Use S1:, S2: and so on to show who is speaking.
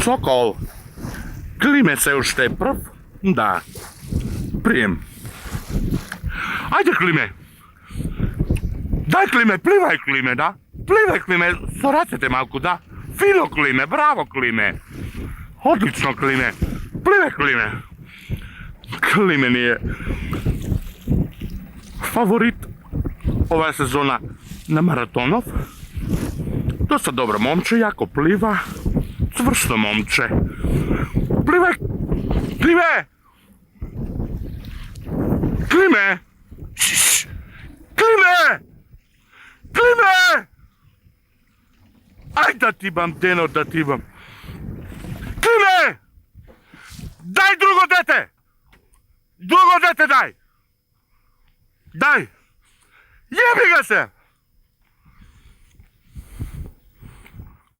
S1: Sokol, klime se još te prv? Da. Prijem. Ajde klime. Daj klime, plivaj klime, da? Plivaj klime, soracete malku, da? Fino klime, bravo klime. Odlično klime. Plivaj klime. Klime nije favorit ova sezona na maratonov. Dosta dobro momče, jako pliva. Čvrsto momče. Plivaj! Klime! Klime! Klime! Klime! Aj da ti bam, Deno, da ti bam. Klime! Daj drugo dete! Drugo dete daj! Daj! Jebi ga se!